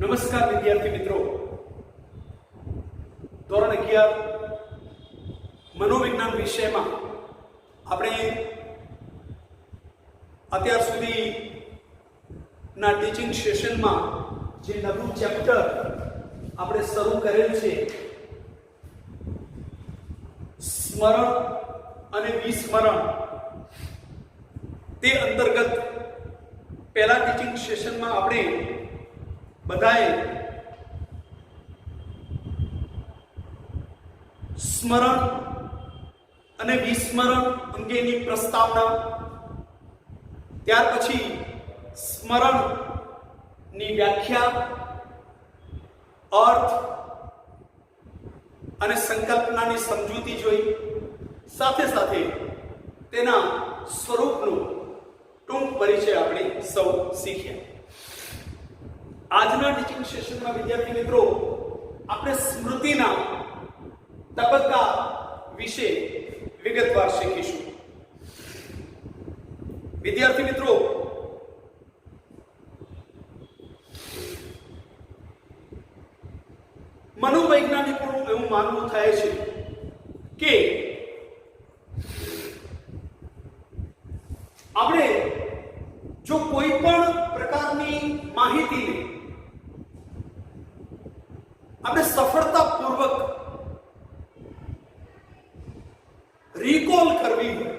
નમસ્કાર વિદ્યાર્થી મિત્રો, ધોરણ 11 મનોવિજ્ઞાન વિષયમાં આપણે અત્યાર સુધીના ટીચિંગ સેશનમાં જે નવું ચેપ્ટર આપણે શરૂ કરેલ છે સ્મરણ અને વિસ્મરણ, તે અંતર્ગત પહેલા ટીચિંગ સેશનમાં આપણે બધાએ સ્મરણ અને વિસ્મરણ અંગેની પ્રસ્તાવના, ત્યાર પછી સ્મરણની વ્યાખ્યા, અર્થ અને સંકલ્પનાની સમજૂતી જોઈ, સાથે સાથે તેના સ્વરૂપનો ટૂંક પરિચય આપણે સૌ શીખ્યા. આજના ટીચિંગ સેશનમાં વિદ્યાર્થી મિત્રો આપણે સ્મૃતિના તબક્કા વિશે વિગતવાર શીખીશું. વિદ્યાર્થી મિત્રો, મનોવૈજ્ઞાનિકોનું એવું માનવું થાય છે કે આપણે જો કોઈ પણ પ્રકારની માહિતીને આપણે સફળતાપૂર્વક રિકોલ કરવી હોય,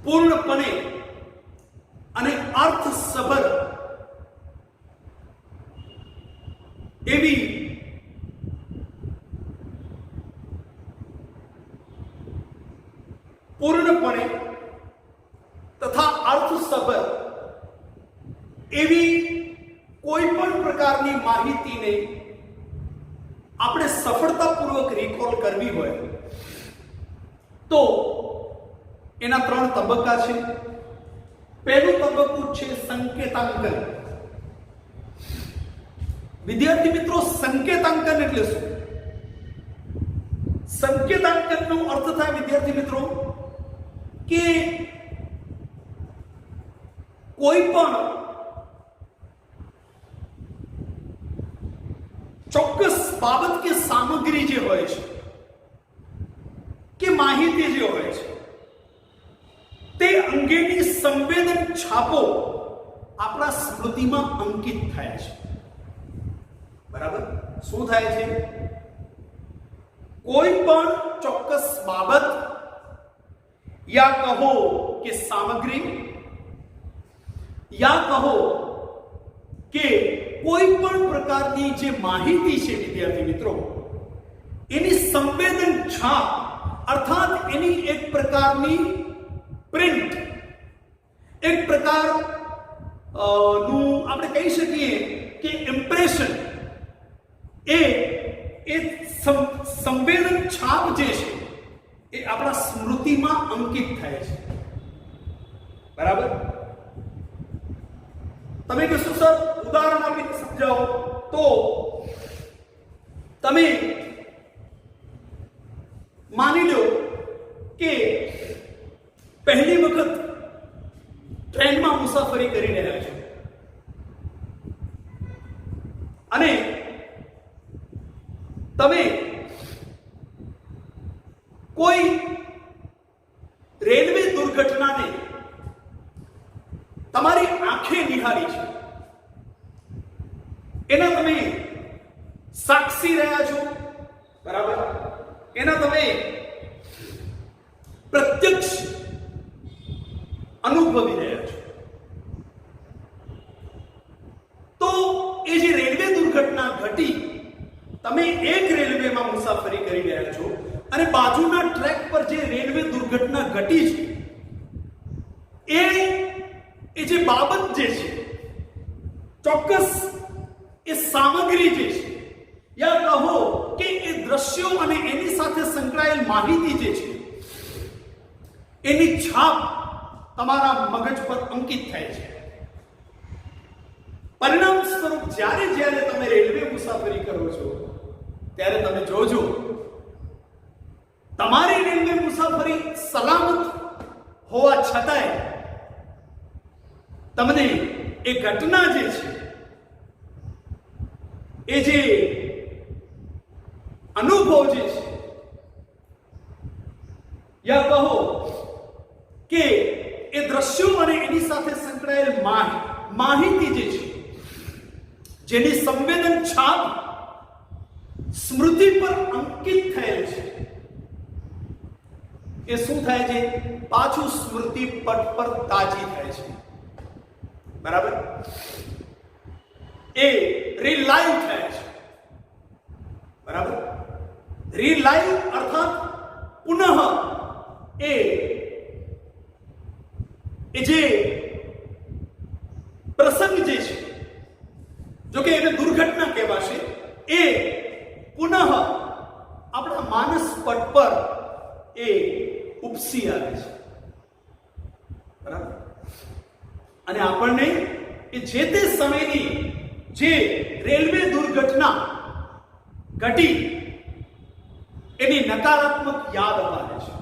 પૂર્ણપણે અને અર્થસભર એવી પૂર્ણપણે તથા અર્થસભર એવી કોઈ પણ પ્રકારની માહિતીને આપણે સફળતાપૂર્વક રિકોલ કરવી હોય તો એના 3 તબક્કા છે. પહેલું તબક્કું છે સંકેતાંકન. વિદ્યાર્થી મિત્રો, સંકેતાંકન એટલે શું? સંકેતાંકનનો અર્થ થાય વિદ્યાર્થી મિત્રો કે કોઈ પણ ચોક્કસ બાબત કે સામગ્રી જે હોય છે કે માહિતી જે હોય છે તે અંગેની સંવેદન છાપો આપણા સ્મૃતિમાં અંકિત થાય છે. બરાબર? શું થાય છે? કોઈ પણ ચોક્કસ બાબત યા કહો કે સામગ્રી, યા કહો કે કોઈ પણ પ્રકારની જે માહિતી છે વિદ્યાર્થી મિત્રો, એની સંવેદન છાપ અર્થાત એની એક પ્રકારની પ્રિન્ટ, એક પ્રકાર નું આપણે કહી શકીએ કે ઇમ્પ્રેશન, એ સંવેદન છાપ જે છે એ આપણા સ્મૃતિમાં અંકિત થાય છે. બરાબર? તમે કહેશો સર ઉદાહરણ આપીને સમજાવો, તો તમે માની લો કે પહેલી વખત ટ્રેનમાં મુસાફરી કરી રહ્યા છો અને તમે કોઈ રેલવે દુર્ઘટનાને તમારી આંખે નિહાળી છે, એના તમે સાક્ષી રહ્યા છો. બરાબર? એના તમે પ્રત્યક્ષ અનુભવી રહ્યા છો. તો એ જે રેલવે દુર્ઘટના ઘટી, તમે એક રેલવેમાં મુસાફરી કરી રહ્યા છો અને બાજુના ટ્રેક પર જે રેલવે દુર્ઘટના ઘટી છે એ જે બાબત જે છે, ચોક્કસ એ સામગ્રી જે છે, યા કહો કે એ દ્રશ્યો અને એની સાથે સંકળાયેલ માહિતી જે છે, એની છાપ તમારા મગજ પર અંકિત થાય છે. પરિણામ સ્વરૂપ જ્યારે તમે રેલવે મુસાફરી કરો છો ત્યારે તમે જોજો તમારી રેલવે મુસાફરી સલામત હોવા છતાંય તમને એ ઘટના જે છે, એ જે અનુભવ જે છે, યા કહો કે એ દ્રશ્યો અને એની સાથે સંકળાયેલ માહિતી જે છે, જેની સંવેદન છાપ સ્મૃતિ પર અંકિત થયેલ છે, એ શું થાય છે? પાછું સ્મૃતિ પટ પર તાજી થાય છે. બરાબર? એ રિલાઈવ થાય છે. બરાબર? રિલાઈવ અર્થાત પુનઃ એ જે પ્રસંગ જે છે, જો કે એને દુર્ઘટના કહેવાશે, એ પુનઃ આપણા માનસ પટ પર એ ઉપસી આવે છે. બરાબર? અને આપણને એ જે તે સમયની જે રેલવે દુર્ઘટના ઘટી એની નકારાત્મક યાદ અપાવે છે.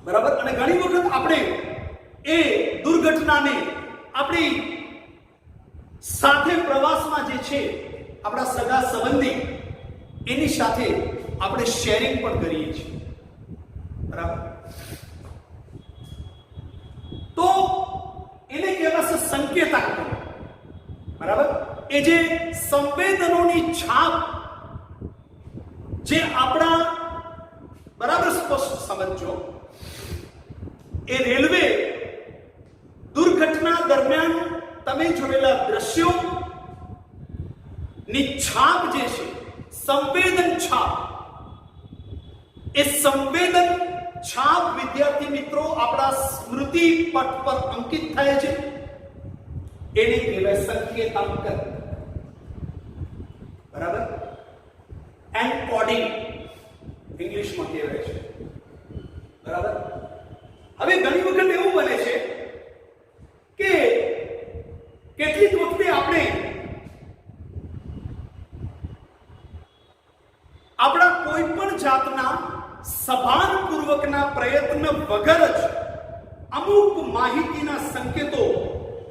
બરાબર? અને ઘણી વખત આપણે એ દુર્ઘટનાને આપણી સાથે પ્રવાસમાં જે છે આપણા સગા સંબંધી એની સાથે આપણે શેરિંગ પણ કરીએ છીએ. બરાબર? તો એને કહેવાશે સંકેતાંકન. બરાબર? એ જે સંવેદનોની છાપ જે આપણા, બરાબર સ્પષ્ટ સમજો, એ રેલવે દુર્ઘટના દરમિયાન તમે જોયેલા દ્રશ્યો ની છાપ જે છે, સંવેદન છાપ, એ સંવેદન છાપ વિદ્યાર્થી મિત્રો આપણા સ્મૃતિ પટ પર અંકિત થાય છે. એને કહેવાય સંકેતાંકન. બરાબર? એન્કોડિંગ ઇંગ્લિશમાં કહેવાય છે. બરાબર? હવે ઘણી વખત એવું બને છે કે કેટલીક વખતે આપણે આપણા કોઈ પણ જાતના સભાનપૂર્વકના પ્રયત્ન વગર જ અમુક માહિતીના સંકેતો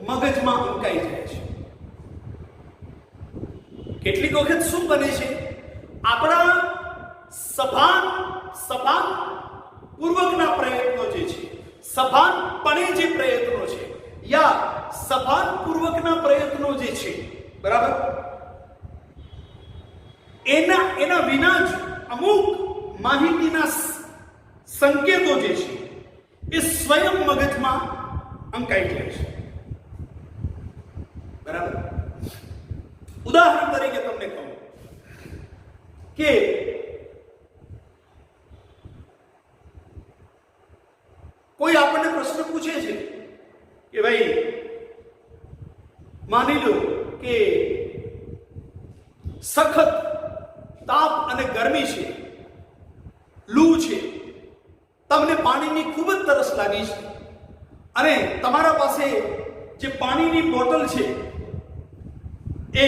મગજમાં અંકાઈ જાય છે. કેટલીક વખત શું બને છે? આપણા સભાનપૂર્વકના પ્રયત્નો જે છે, સભાનપણે જે પ્રયત્નો છે, યા સભાનપૂર્વકના પ્રયત્નો જે છે, બરાબર, એના વિના જ અમુક માહિતીના સંકેતો જે છે એ સ્વયં મગજમાં અંકાઈ જાય છે. બરાબર? ઉદાહરણ તરીકે તમને કહું કે કોઈ આપણને પ્રશ્ન પૂછે છે કે ભાઈ માની લો કે સખત તાપ અને ગરમી છે, લૂ છે, તમને પાણીની ખૂબ જ તરસ લાગી છે અને તમારા પાસે જે પાણીની બોટલ છે એ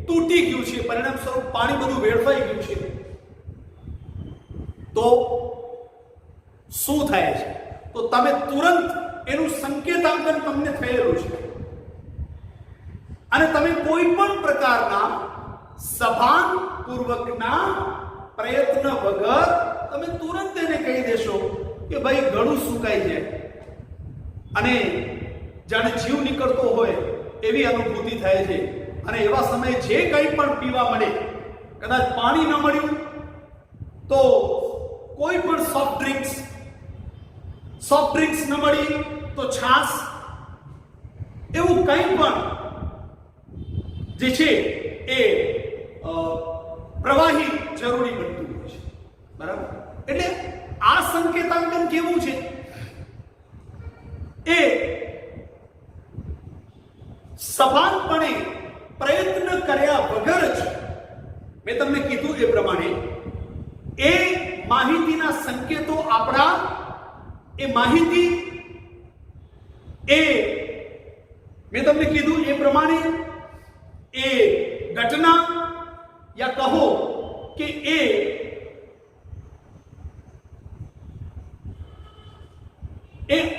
તૂટી ગયું છે, પરિણામ સ્વરૂપ પાણી બધું વેડફાઈ ગયું છે, તો શું થાય છે? તો તમે તુરંત એનું સંકેતાંકન તમને થયેલું છે અને તમે કોઈ પણ પ્રકારના સભાનપૂર્વકના પ્રયત્ન વગર તમે તુરંત એને કહી દેશો કે ભાઈ ગળું સુકાઈ જાય અને જાણે જીવ નીકળતો હોય એવી અનુભૂતિ થાય છે. અને એવા સમયે જે કંઈ પણ પીવા મળે, કદાચ પાણી ન મળ્યું તો કોઈ પણ સોફ્ટ ડ્રિંક્સ ન મળી તો છાશ, એવું કંઈ પણ જે છે એ પ્રવાહી જરૂરી બનતું હોય છે. બરાબર? એટલે આ સંકેતાંકન કેવું છે? એ સભાનપણે પ્રયત્ન કર્યા વગર જ, મેં તમને કીધું એ પ્રમાણે, એ માહિતીના સંકેતો આપણા, એ માહિતી, એ મેં તમને કીધું એ પ્રમાણે એ ઘટના યા કહો કે એ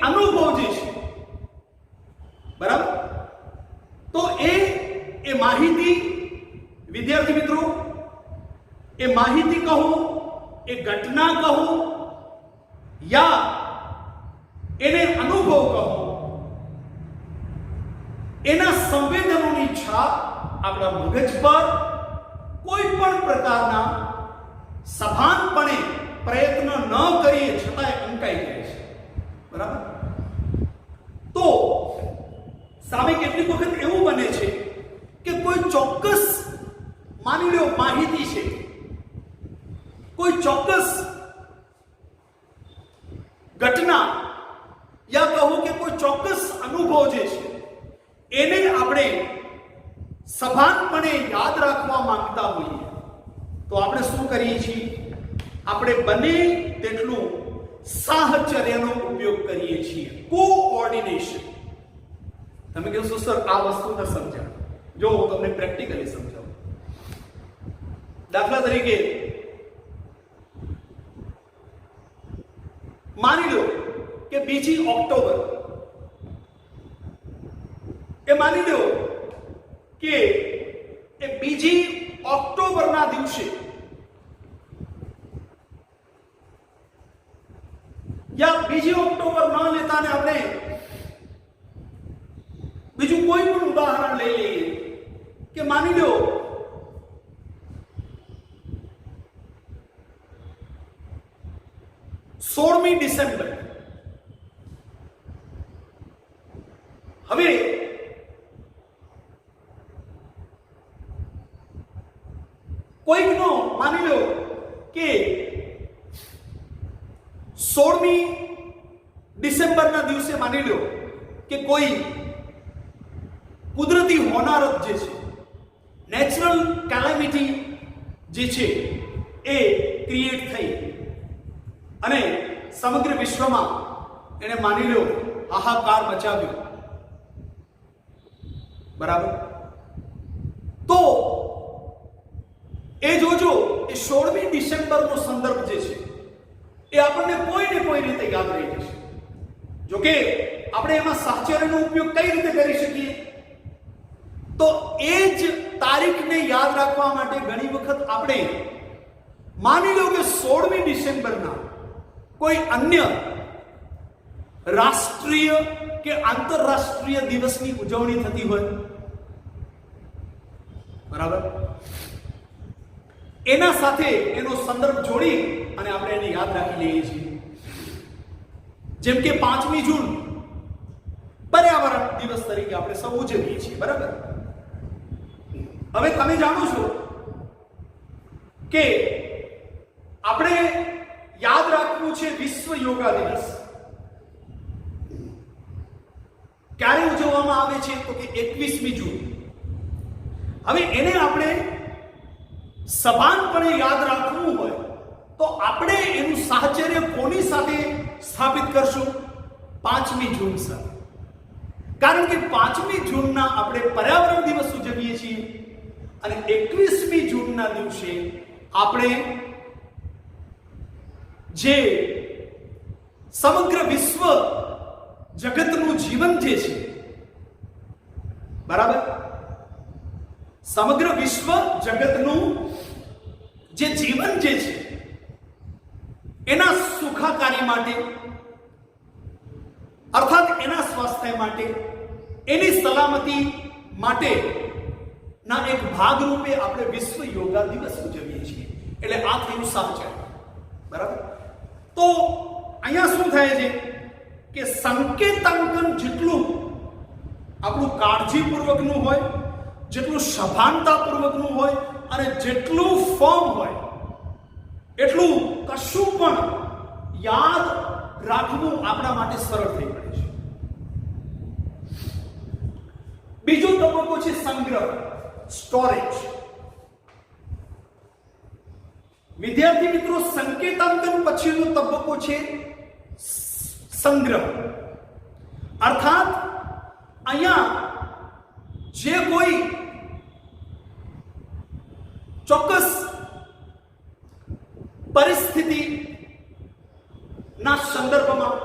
અનુભવ જે છે એ માહિતી, વિદ્યાર્થી મિત્રો, એ માહિતી કહો, એ ઘટના કહો, યા એને અનુભવ કહો, એના સંવેદનોની છાપ આપણા મગજ પર કોઈ પણ પ્રકારના સભાનપણે પ્રયત્ન ન કરીએ છતાંય અંકાઈ જાય છે. બરાબર? તો સામે કેટલીક વખત એવું બને છે કે કોઈ ચોક્કસ, માની લો માહિતી છે, કોઈ ચોક્કસ ઘટના યા કહું કે કોઈ ચોક્કસ અનુભવ જે છે એને આપણે સભાનપણે યાદ રાખવા માંગતા હોઈએ તો આપણે શું કરીએ છીએ? આપણે બને તેટલું સાહચર્યનો ઉપયોગ કરીએ છીએ, કોઓર્ડિનેશન. તમે કહેશો સર આ વસ્તુ ન સમજાય. જો હું તમને પ્રેક્ટિકલી સમજાવું. દાખલા તરીકે માની લો કે 2 ઓક્ટોબર, એ માની લો કે એ 2 ઓક્ટોબરના દિવસે યા 2 ઓક્ટોબર ન લેતા ને આપણે બીજું કોઈ પણ ઉદાહરણ લઈ લઈએ કે માની લો 16મી ડિસેમ્બર. હવે કોઈકનો માની લો કે 16મી ડિસેમ્બરના દિવસે માની લો કે કોઈ કુદરતી હોનારત જે છે, નેચરલ કેલામિટી જે છે એ ક્રિએટ થઈ અને સમગ્ર વિશ્વમાં એને માની લો હાહાકાર મચાવ્યો. બરાબર? તો એ જોજો એ 16મી ડિસેમ્બરનો સંદર્ભ જે છે એ આપણને કોઈ ને કોઈ રીતે યાદ રહી જશે. જોકે આપણે એમાં સાહચર્યનો ઉપયોગ કઈ રીતે કરી શકીએ? તો એ જ તારીખને યાદ રાખવા માટે ઘણી વખત આપણે માની લો કે 16મી ડિસેમ્બરના કોઈ અન્ય રાષ્ટ્રીય કે આંતરરાષ્ટ્રીય દિવસની ઉજવણી થતી હોય, બરાબર, એના સાથે એનો સંદર્ભ જોડી અને આપણે એને યાદ રાખી લઈએ છીએ. જેમ કે 5મી જૂન પર્યાવરણ દિવસ તરીકે આપણે સૌ ઉજવીએ છીએ. બરાબર? હવે તમે જાણો છો કે આપણે યાદ રાખવું છે વિશ્વ યોગા દિવસ. ક્યારે ઉજવવામાં આવે છે? તો કે 21મી જૂન. હવે એને આપણે સભાનપણે યાદ રાખવું હોય તો આપણે એનું સાહચર્ય કોની સાથે સ્થાપિત કરશું? 5મી જૂન સાથે. કારણ કે 5મી જૂનના આપણે પર્યાવરણ દિવસ ઉજવીએ છીએ અને 21મી જૂનના દિવસે આપણે જે સમગ્ર વિશ્વ જગતનું જીવન જે છે, બરાબર, સમગ્ર વિશ્વ જગતનું જે જીવન જે છે એના સુખાકારી માટે, અર્થાત એના સ્વાસ્થ્ય માટે, એની સલામતી માટે ના એક ભાગ રૂપે આપણે વિશ્વ યોગા દિવસ ઉજવીએ છીએ. એટલે આ થયું સાહચર્ય. બરાબર? તો અહીંયા શું થાય છે કે સંકેતાંકન જેટલું આપણું કાળજીપૂર્વકનું હોય, જેટલું સભાનતાપૂર્વકનું હોય અને જેટલું ફર્મ હોય એટલું કશું પણ યાદ રાખવું આપણા માટે સરળ થઈ પડે છે. બીજો તબક્કો છે સંગ્રહ, સ્ટોરેજ. વિદ્યાર્થી મિત્રો, સંકેતાંકન પછીનો તબક્કો છે સંગ્રહ. અર્થાત અહીંયા જે કોઈ ચોક્કસ પરિસ્થિતિ ના સંદર્ભમાં,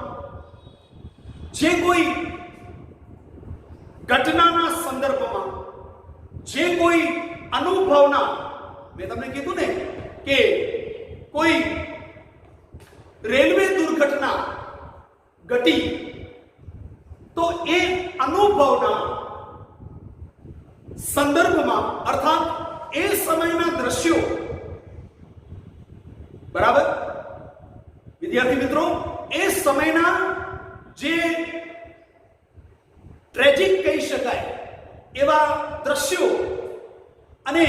જે કોઈ ઘટનાના સંદર્ભમાં, જે જે કોઈ અનુભવના, મેં તમને કીધું ને કે કોઈ રેલવે દુર્ઘટના ઘટી તો એ અનુભવના સંદર્ભમાં અર્થાત એ સમયના દ્રશ્યો, બરાબર વિદ્યાર્થી મિત્રો, એ સમયના જે ટ્રેજિક કહી શકાય એવા દ્રશ્યો અને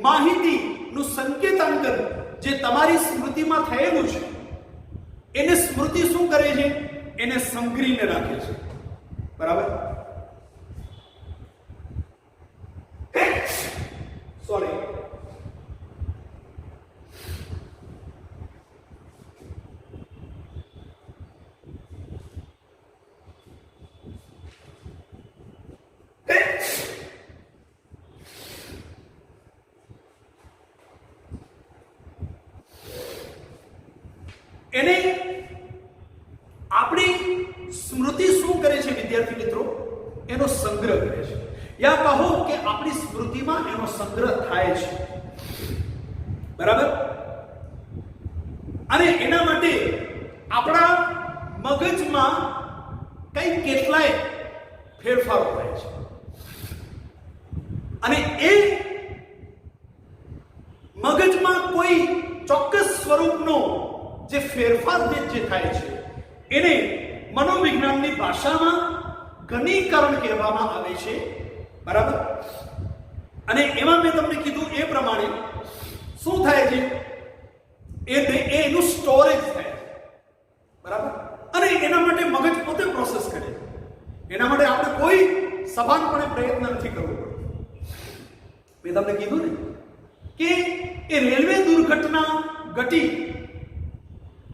માહિતીનું સંકેતાંકન જે તમારી સ્મૃતિમાં થયેલું છે એને સ્મૃતિ શું કરે છે? એને સંગ્રહીને રાખે છે. બરાબર? સોરી, એને આપણી સ્મૃતિ શું કરે છે વિદ્યાર્થી મિત્રો? એનો સંગ્રહ કરે છે. યા કહો કે આપણી સ્મૃતિમાં એનો સંગ્રહ થાય છે. બરાબર? અને એના માટે આપણા મગજમાં કઈ કેટલાય ફેરફારો થાય છે અને એ મગજમાં કોઈ ચોક્કસ સ્વરૂપનો જે ફેરફાર જે થાય છે એને મનોવિજ્ઞાનની ભાષામાં ઘનીકરણ કહેવામાં આવે છે. બરાબર? અને એમાં મેં તમને કીધું એ પ્રમાણે શું થાય છે? એનું સ્ટોરેજ થાય છે. બરાબર? અને એના માટે મગજ પોતે પ્રોસેસ કરે છે. એના માટે આપણે કોઈ સભાનપણે પ્રયત્ન નથી કરવો પડતો. મેં તમને કીધું ને કે એ રેલવે દુર્ઘટના ઘટી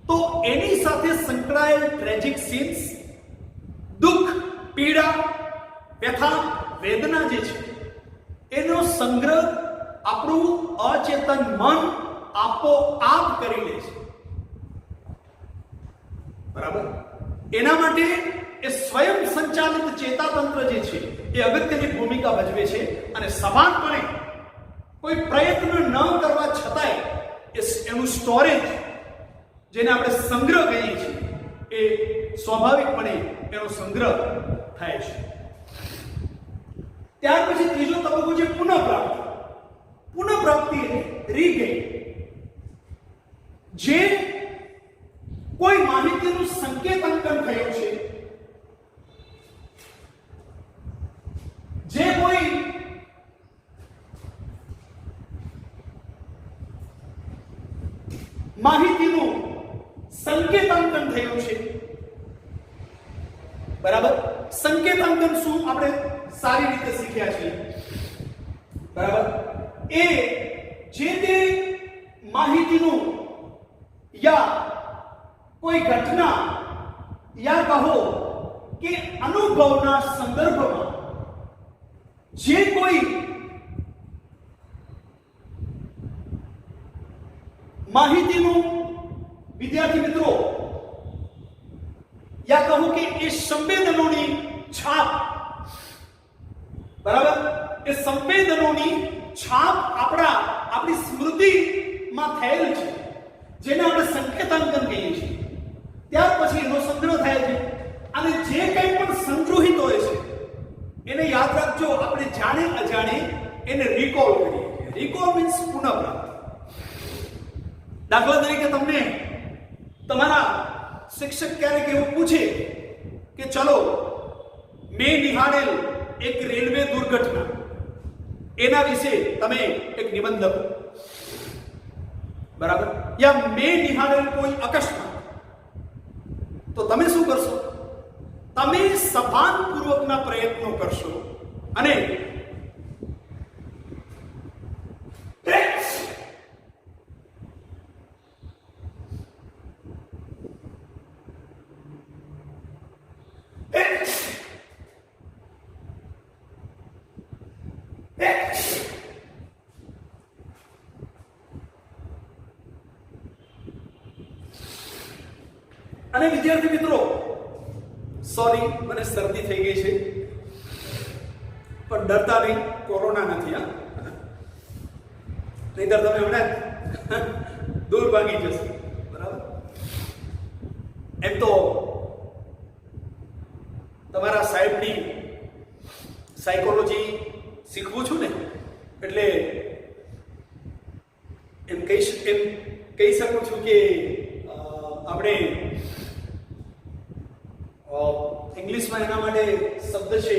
તો એની સાથે સંકળાયેલ ટ્રેજિક સીન્સ, દુઃખ, પીડા, વ્યથા, વેદના જે છે એનો સંગ્રહ આપણું અચેતન મન આપોઆપ કરી લે છે. બરાબર? એના માટે એ સ્વયં સંચાલિત ચેતાતંત્ર જે છે એ અગત્યની ભૂમિકા ભજવે છે અને સભાનપણે કોઈ પ્રયત્ન ન કરવા છતાંય એનું સ્ટોરેજ, જેને આપણે સંગ્રહ કહીએ છીએ, એ સ્વાભાવિકપણે એનો સંગ્રહ થાય છે. ત્યાર પછી ત્રીજો તબક્કો છે પુનઃપ્રાપ્તિ. પુનઃપ્રાપ્તિ એટલે રીગેઇન. જે કોઈ માહિતીનું સંકેતાંકન થયું છે, જે કોઈ માહિતીનું સંકેતાંકન થયું છે. બરાબર? સંકેતાંકન શું આપણે સારી રીતે શીખ્યા છીએ. બરાબર? એ જે તે માહિતીનું યા કોઈ ઘટના યા કહો કે અનુભવના સંદર્ભમાં જે કોઈ માહિતીનું, વિદ્યાર્થી મિત્રો, યા કહું કે એ સંવેદનોની છાપ, બરાબર, એ સંવેદનોની છાપ આપણી સ્મૃતિમાં થયેલ છે, જેને આપણે સંકેતાંકન કહીએ છીએ. ત્યાર પછી એનો સંગ્રહ થાય છે અને જે કંઈ પણ સંગ્રહિત હોય છે એને યાદ રાખજો, આપણે જાણે અજાણે એને રિકોલ કરીએ. રિકોલ મીન્સ પુનઃપ્રાપ્તિ. દાખલા તરીકે તમને તમારા શિક્ષક ક્યારેક એવું પૂછે કે ચલો મેં નિહાળેલ એક રેલવે દુર્ઘટના, એના વિશે તમે એક નિબંધ લખો. બરાબર? યા મેં નિહાળેલ કોઈ અકસ્માત, તો તમે શું કરશો? તમે સભાનપૂર્વકના પ્રયત્નો કરશો અને અને વિદ્યાર્થી મિત્રો, સોરી મને શરદી થઈ ગઈ છે, પણ ડરતા નહીં, કોરોના નથી. હા, નહીતર તમે હમણાં દૂર ભાગી જશો. બરાબર? એમ તો તમારા સાહેબની સાયકોલોજી શીખવું છું ને, એટલે એમ કહી શકું છું કે આપણે ઇંગ્લિશમાં એના માટે શબ્દ છે,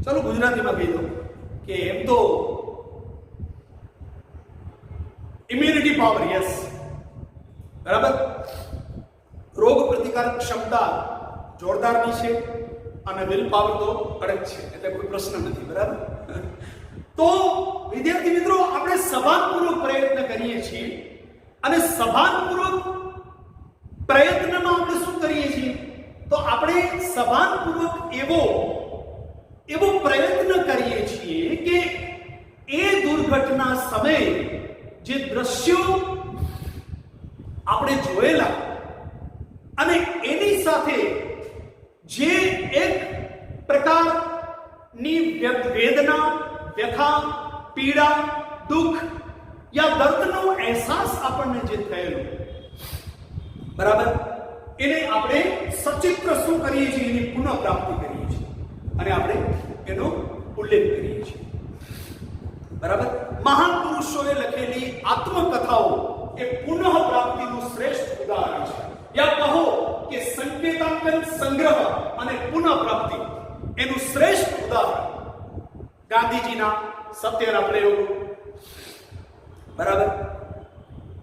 ચાલો ગુજરાતીમાં કહી દો કે એમ તો ઇમ્યુનિટી પાવર. યસ, બરાબર. રોગ પ્રતિકારક ક્ષમતા જોરદારની છે અને વિલ પાવર તો અડગ છે, એટલે કોઈ પ્રશ્ન નથી. બરાબર? તો વિદ્યાર્થી મિત્રો, આપણે સભાનપૂર્વક પ્રયત્ન કરીએ છીએ અને સભાનપૂર્વક પ્રયત્નમાં આપણે શું કરીએ છીએ? તો આપણે સભાનપૂર્વક એવો પ્રયત્ન કરીએ છીએ કે એ દુર્ઘટના સમયે જે દ્રશ્યો આપણે જોયેલા અને એની સાથે જે એક પ્રકારની વેદના, વ્યથા, પીડા, દુઃખ યા દર્દનો અહેસાસ આપણને જે થયેલો, બરાબર, એને આપણે સચિત્ર શું કરીએ છીએ? એની પુનઃ પ્રાપ્તિ કરીએ છીએ અને આપણે એનો ઉલ્લેખ કરીએ છીએ. બરાબર? મહાન પુરુષોએ લખેલી આત્મકથાઓ એ પુનઃ પ્રાપ્તિનું શ્રેષ્ઠ ઉદાહરણ છે. યા કહો કે સંકેતાંકન સંગ્રહ અને પુનઃ પ્રાપ્તિ એનું શ્રેષ્ઠ ઉદાહરણ ગાંધીજીના સત્યના પ્રયોગો. બરાબર?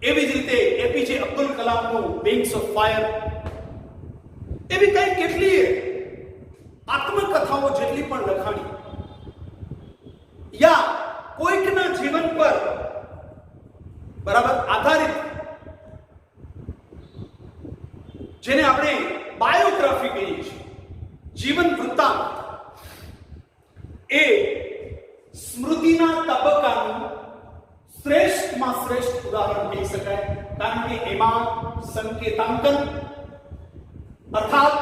એવી જ રીતે એપીજે અબ્દુલ કલામનું વિંગ્સ ઓફ ફાયર, એવી કઈ કેટલી આત્મકથાઓ જેટલી પણ લખાણી યા કોઈકના જીવન પર બરાબર આધારિત, જેને આપણે બાયોગ્રાફી કહીએ છીએ, જીવન વૃત્તાંત, એ સ્મૃતિના તબક્કાનું શ્રેષ્ઠમાં શ્રેષ્ઠ ઉદાહરણ કહી શકાય. કારણ કે એમાં સંકેતાંકન અર્થાત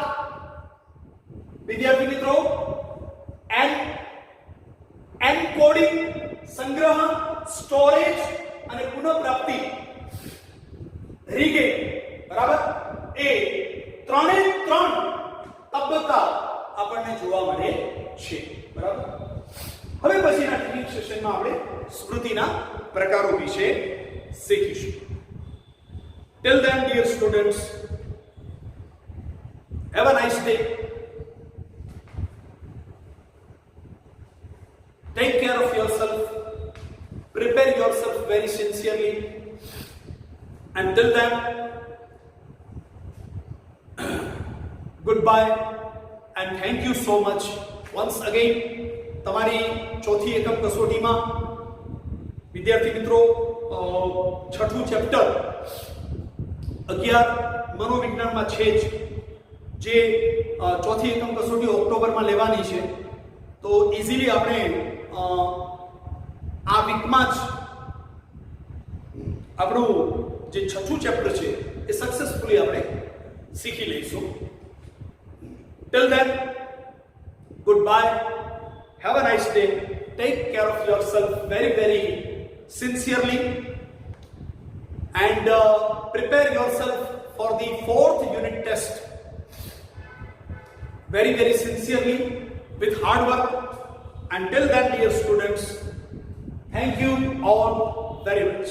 વિદ્યાર્થી મિત્રો એન્કોડિંગ, સંગ્રહ, સ્ટોરેજ અને પુનઃપ્રાપ્તિ, રીગેન, બરાબર, એ ત્રણે ત્રણ તબક્કા આપણને જોવા મળે છે. બરાબર? હવે પછીના ટીચિંગ સેશનમાં આપણે સ્મૃતિના પ્રકારો વિશે શીખીશું. Till then, dear students, have a nice day. Take care of yourself. Prepare yourself very sincerely. Until then, goodbye and thank you so much once again. તમારી ચોથી એકમ કસોટીમાં વિદ્યાર્થી મિત્રો છઠ્ઠું ચેપ્ટર 11 મનોવિજ્ઞાનમાં છે જ, જે ચોથી એકમ કસોટી ઓક્ટોબરમાં લેવાની છે. તો ઇઝીલી આપણે આ વીકમાં જ આપણું જે છઠ્ઠું ચેપ્ટર છે એ સક્સેસફુલી આપણે શીખી લઈશું. Till then, goodbye. Have a nice day. Take care of yourself very, very sincerely and prepare yourself for the 4th unit test very, very sincerely with hard work. Until then, dear students, thank you all very much.